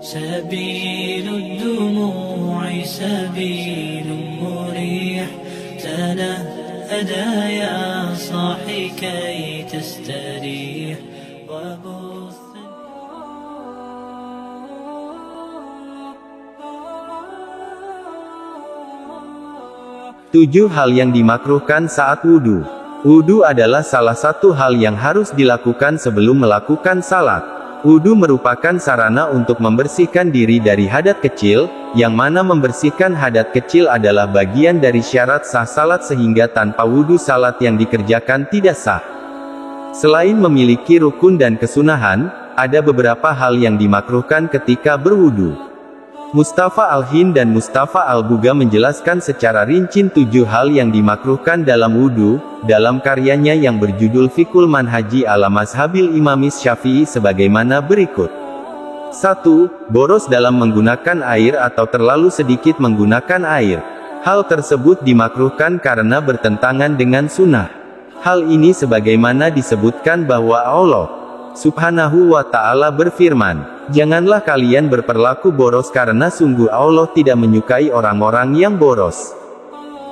سبيل الدموع سبيل مريح تنهدى يا صاحي كي تستريح وبث 7 hal yang dimakruhkan saat wudhu. Wudhu adalah salah satu hal yang harus dilakukan sebelum melakukan salat. Wudhu merupakan sarana untuk membersihkan diri dari hadat kecil, yang mana membersihkan hadat kecil adalah bagian dari syarat sah salat sehingga tanpa wudhu salat yang dikerjakan tidak sah. Selain memiliki rukun dan kesunahan, ada beberapa hal yang dimakruhkan ketika berwudhu. Mustafa Al-Hind dan Mustafa Al-Buga menjelaskan secara rinci 7 hal yang dimakruhkan dalam wudhu, dalam karyanya yang berjudul Fiqhul Manhaji ala Mazhabil Imamis Syafi'i sebagaimana berikut. 1. Boros dalam menggunakan air atau terlalu sedikit menggunakan air. Hal tersebut dimakruhkan karena bertentangan dengan sunnah. Hal ini sebagaimana disebutkan bahwa Allah Subhanahu wa ta'ala berfirman, "Janganlah kalian berperilaku boros karena sungguh Allah tidak menyukai orang-orang yang boros."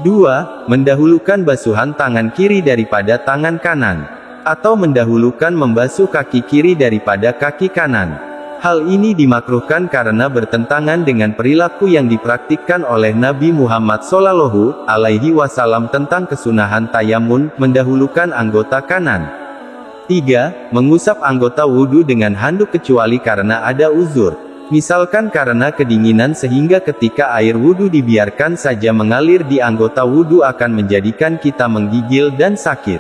2. Mendahulukan basuhan tangan kiri daripada tangan kanan. Atau mendahulukan membasuh kaki kiri daripada kaki kanan. Hal ini dimakruhkan karena bertentangan dengan perilaku yang dipraktikkan oleh Nabi Muhammad Shallallahu Alaihi Wasallam tentang kesunahan tayamun, mendahulukan anggota kanan. 3. Mengusap anggota wudhu dengan handuk kecuali karena ada uzur. Misalkan karena kedinginan sehingga ketika air wudhu dibiarkan saja mengalir di anggota wudhu akan menjadikan kita menggigil dan sakit.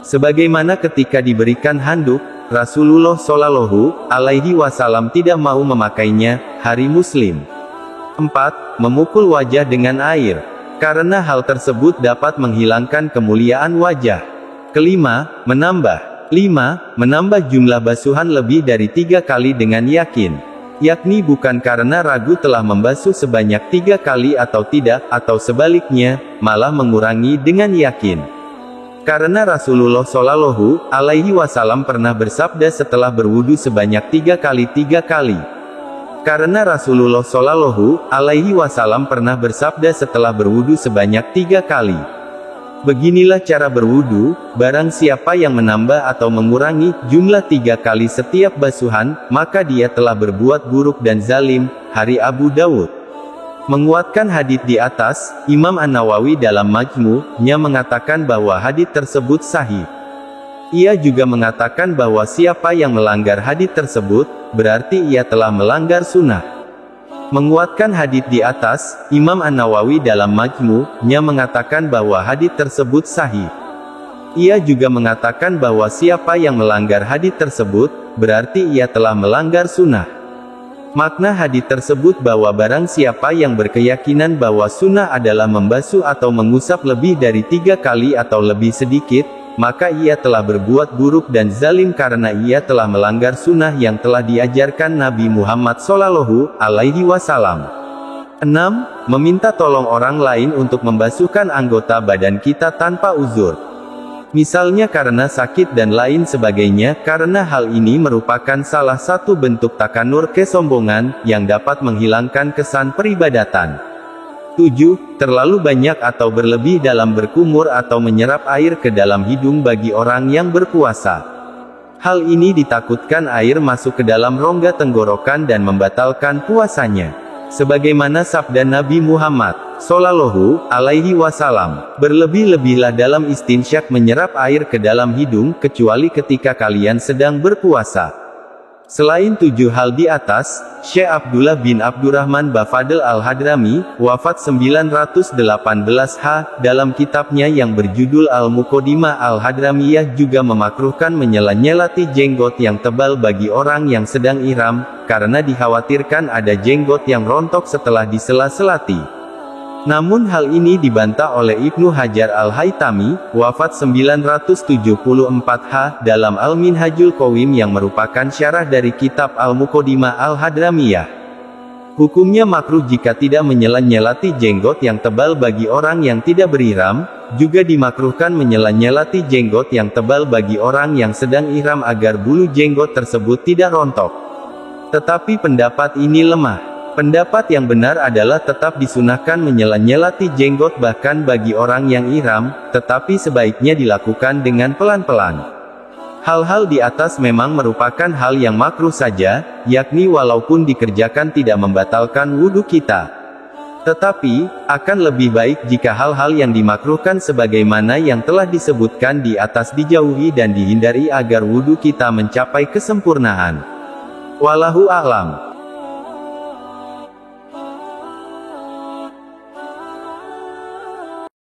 Sebagaimana ketika diberikan handuk, Rasulullah Shallallahu Alaihi Wasallam tidak mau memakainya, hari Muslim. 4. Memukul wajah dengan air. Karena hal tersebut dapat menghilangkan kemuliaan wajah. Kelima, menambah. 5. Menambah jumlah basuhan lebih dari 3 kali dengan yakin. Yakni bukan karena ragu telah membasuh sebanyak 3 kali atau tidak, atau sebaliknya, malah mengurangi dengan yakin. Karena Rasulullah Shallallahu Alaihi Wasallam pernah bersabda setelah berwudu sebanyak 3 kali 3 kali. Karena Rasulullah Shallallahu Alaihi Wasallam pernah bersabda setelah berwudu sebanyak 3 kali. Beginilah cara berwudu, barang siapa yang menambah atau mengurangi jumlah 3 kali setiap basuhan, maka dia telah berbuat buruk dan zalim, hari Abu Dawud. Menguatkan hadits di atas, Imam An-Nawawi dalam Majmu'-nya mengatakan bahwa hadits tersebut sahih. Ia juga mengatakan bahwa siapa yang melanggar hadits tersebut, berarti ia telah melanggar sunnah. Menguatkan hadits di atas, Imam An-Nawawi dalam Majmu'-nya mengatakan bahwa hadits tersebut sahih. Ia juga mengatakan bahwa siapa yang melanggar hadits tersebut, berarti ia telah melanggar sunnah. Makna hadits tersebut bahwa barang siapa yang berkeyakinan bahwa sunnah adalah membasuh atau mengusap lebih dari 3 kali atau lebih sedikit, maka ia telah berbuat buruk dan zalim karena ia telah melanggar sunnah yang telah diajarkan Nabi Muhammad Shallallahu Alaihi Wasallam. 6. Meminta tolong orang lain untuk membasuhkan anggota badan kita tanpa uzur. Misalnya karena sakit dan lain sebagainya, karena hal ini merupakan salah satu bentuk takanur kesombongan, yang dapat menghilangkan kesan peribadatan. 7. Terlalu banyak atau berlebih dalam berkumur atau menyerap air ke dalam hidung bagi orang yang berpuasa. Hal ini ditakutkan air masuk ke dalam rongga tenggorokan dan membatalkan puasanya. Sebagaimana sabda Nabi Muhammad Shallallahu Alaihi Wasallam, berlebih-lebihlah dalam istinsyak menyerap air ke dalam hidung, kecuali ketika kalian sedang berpuasa. Selain 7 hal di atas, Syekh Abdullah bin Abdurrahman Bafadl Al-Hadrami, wafat 918 H, dalam kitabnya yang berjudul Al-Muqaddimah Al-Hadramiyah juga memakruhkan menyela-nyelati jenggot yang tebal bagi orang yang sedang ihram, karena dikhawatirkan ada jenggot yang rontok setelah disela-selati. Namun hal ini dibantah oleh Ibnu Hajar Al-Haytami, wafat 974 H, dalam Al-Minhajul Qawim yang merupakan syarah dari kitab Al-Muqaddimah Al-Hadramiyah. Hukumnya makruh jika tidak menyela-nyelati jenggot yang tebal bagi orang yang tidak berihram, juga dimakruhkan menyela-nyelati jenggot yang tebal bagi orang yang sedang ihram agar bulu jenggot tersebut tidak rontok. Tetapi pendapat ini lemah. Pendapat yang benar adalah tetap disunahkan menyela-nyelati jenggot bahkan bagi orang yang ihram, tetapi sebaiknya dilakukan dengan pelan-pelan. Hal-hal di atas memang merupakan hal yang makruh saja, yakni walaupun dikerjakan tidak membatalkan wudhu kita. Tetapi, akan lebih baik jika hal-hal yang dimakruhkan sebagaimana yang telah disebutkan di atas dijauhi dan dihindari agar wudhu kita mencapai kesempurnaan. Wallahu a'lam.